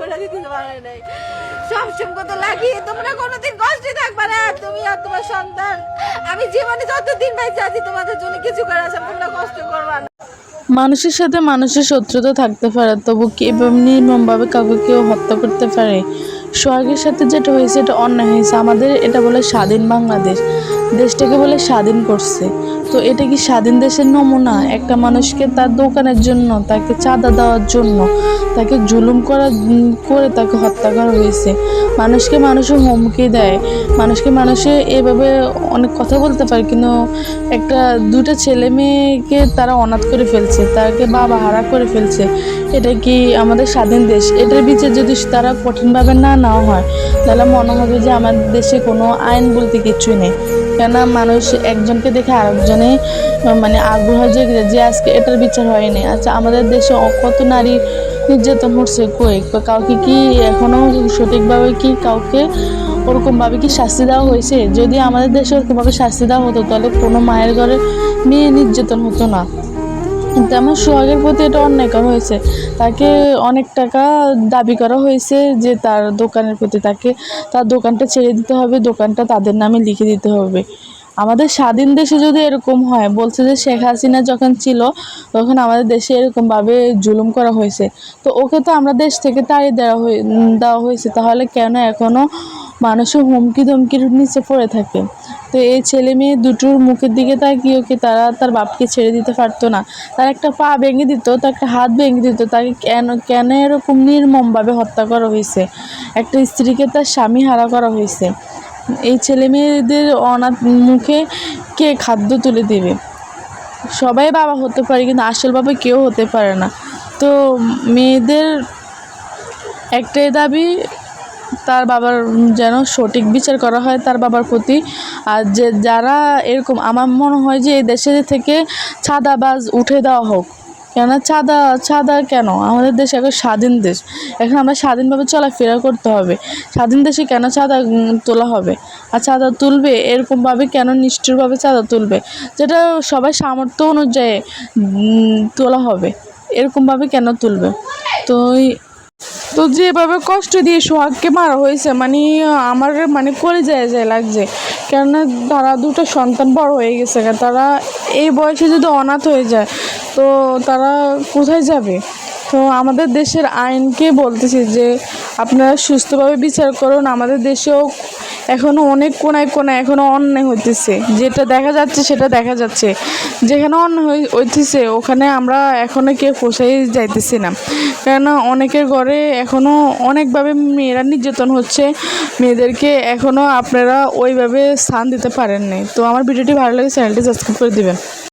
করে দিতে পারে নাই। সব সম্পদ লাগিয়ে তোমরা কোনোদিন কষ্টে থাকবে না, তুমি আর তোমার সন্তান। আমি জীবনে যতদিন বেঁচে আছি তোমাদের জন্য কিছু করে আসলাম, তোমরা কষ্ট করবা না। মানুষের সাথে মানুষের শত্রুতা থাকতে পারে, তবু কি এভাবে নির্মমভাবে কাউকে কেউ হত্যা করতে পারে? সোহাগের সাথে যেটা হয়েছে এটা অন্যায় হয়েছে। আমাদের এটা বলে স্বাধীন বাংলাদেশ, দেশটাকে বলে স্বাধীন করছে। তো এটা কি স্বাধীন দেশের নমুনা? একটা মানুষকে তার দোকানের জন্য, তাকে চাঁদা দেওয়ার জন্য, তাকে জুলুম করে তাকে হত্যা করা হয়েছে। মানুষকে মানুষে হুমকি দেয়, মানুষকে মানুষে এভাবে অনেক কথা বলতে পারে, কিন্তু একটা দুটো ছেলে মেয়েকে তারা অনাথ করে ফেলছে, তাকে বাবা হারা করে ফেলছে। এটা কি আমাদের স্বাধীন দেশ? এটার বিচার যদি তারা কঠিনভাবে না নেওয়া হয়, তাহলে মনে হবে যে আমাদের দেশে কোনো আইন বলতে কিছুই নেই। কেননা মানুষ একজনকে দেখে আরেকজনে মানে আগ্রহ জেগে যে আজকে এটার বিচার হয়নি। আচ্ছা, আমাদের দেশে কত নারী নির্যাতন হচ্ছে, কই কাউকে কি এখনো সঠিকভাবে কি কাউকে ওরকমভাবে কি শাস্তি দেওয়া হয়েছে? যদি আমাদের দেশে ওরকমভাবে শাস্তি দেওয়া হতো, তাহলে কোনো মায়ের ঘরে মেয়ে নির্যাতন হতো না। কিন্তু আমার সোহাগের প্রতি এটা অন্যায় করা হয়েছে। তাকে অনেক টাকা দাবি করা হয়েছে যে তার দোকানের প্রতি, তাকে তার দোকানটা ছেড়ে দিতে হবে, দোকানটা তাদের নামে লিখে দিতে হবে। আমাদের স্বাধীন দেশে যদি এরকম হয়, বলছে যে শেখ হাসিনা যখন ছিল তখন আমাদের দেশে এরকমভাবে জুলুম করা হয়েছে, তো ওকে তো আমরা দেশ থেকে তাড়িয়ে দেওয়া হয়েছে, তাহলে কেন এখনও মানুষের হুমকি ধমকির নিচে পড়ে থাকে? তো এই ছেলে মেয়ে দুটোর মুখের দিকে তাকিয়ে কি তারা তার বাপকে ছেড়ে দিতে পারতো না? তার একটা পা ভেঙে দিত, তার একটা হাত ভেঙে দিত, তাকে কেন কেন এরকম নির্মমভাবে হত্যা করা হয়েছে? একটা স্ত্রীকে তার স্বামী হারা করা হয়েছে। এই ছেলে মেয়েদের অনাথ মুখে কে খাদ্য তুলে দেবে? সবাই বাবা হতে পারে, কিন্তু আসল বাবা কেউ হতে পারে না। তো মেয়েদের একটাই দাবি, তার বাবার যেন সঠিক বিচার করা হয় তার বাবার প্রতি। আর যে যারা এরকম, আমার মনে হয় যে এই দেশে থেকে চাঁদাবাজ উঠে দেওয়া হোক। কেন চাঁদা কেন? আমাদের দেশ এখন স্বাধীন দেশ, এখন আমরা স্বাধীনভাবে চলাফেরা করতে হবে। স্বাধীন দেশে কেন চাঁদা তোলা হবে? আর চাঁদা তুলবে এরকমভাবে কেন? নিষ্ঠুরভাবে চাঁদা তুলবে, যেটা সবাই সামর্থ্য অনুযায়ী তোলা হবে, এরকমভাবে কেন তুলবে? তো তো যেভাবে কষ্ট দিয়ে সোহাগকে মারা হয়েছে, মানে আমার মানে কলিজায় যায় লাগছে। কেননা তারা দুটো সন্তান বড় হয়ে গেছে, তারা এই বয়সে যদি অনাথ হয়ে যায় তো তারা কোথায় যাবে? তো আমাদের দেশের আইনকে বলতেছি যে আপনারা সুস্থভাবে বিচার করুন। আমাদের দেশেও এখনও অনেক কোনায় কোনায় এখনও অন্যায় হইতেছে, যেটা দেখা যাচ্ছে সেটা দেখা যাচ্ছে। যেখানে অন্যায় হইতেছে ওখানে আমরা এখনও কেউ পোষাই যাইতেছি না, কেননা অনেকের ঘরে এখনও অনেকভাবে মেয়েরা নির্যাতন হচ্ছে। মেয়েদেরকে এখনও আপনারা ওইভাবে স্থান দিতে পারেন নাই। তো আমার ভিডিওটি ভালো লাগে, চ্যানেলটি সাবস্ক্রাইব করে দিবেন।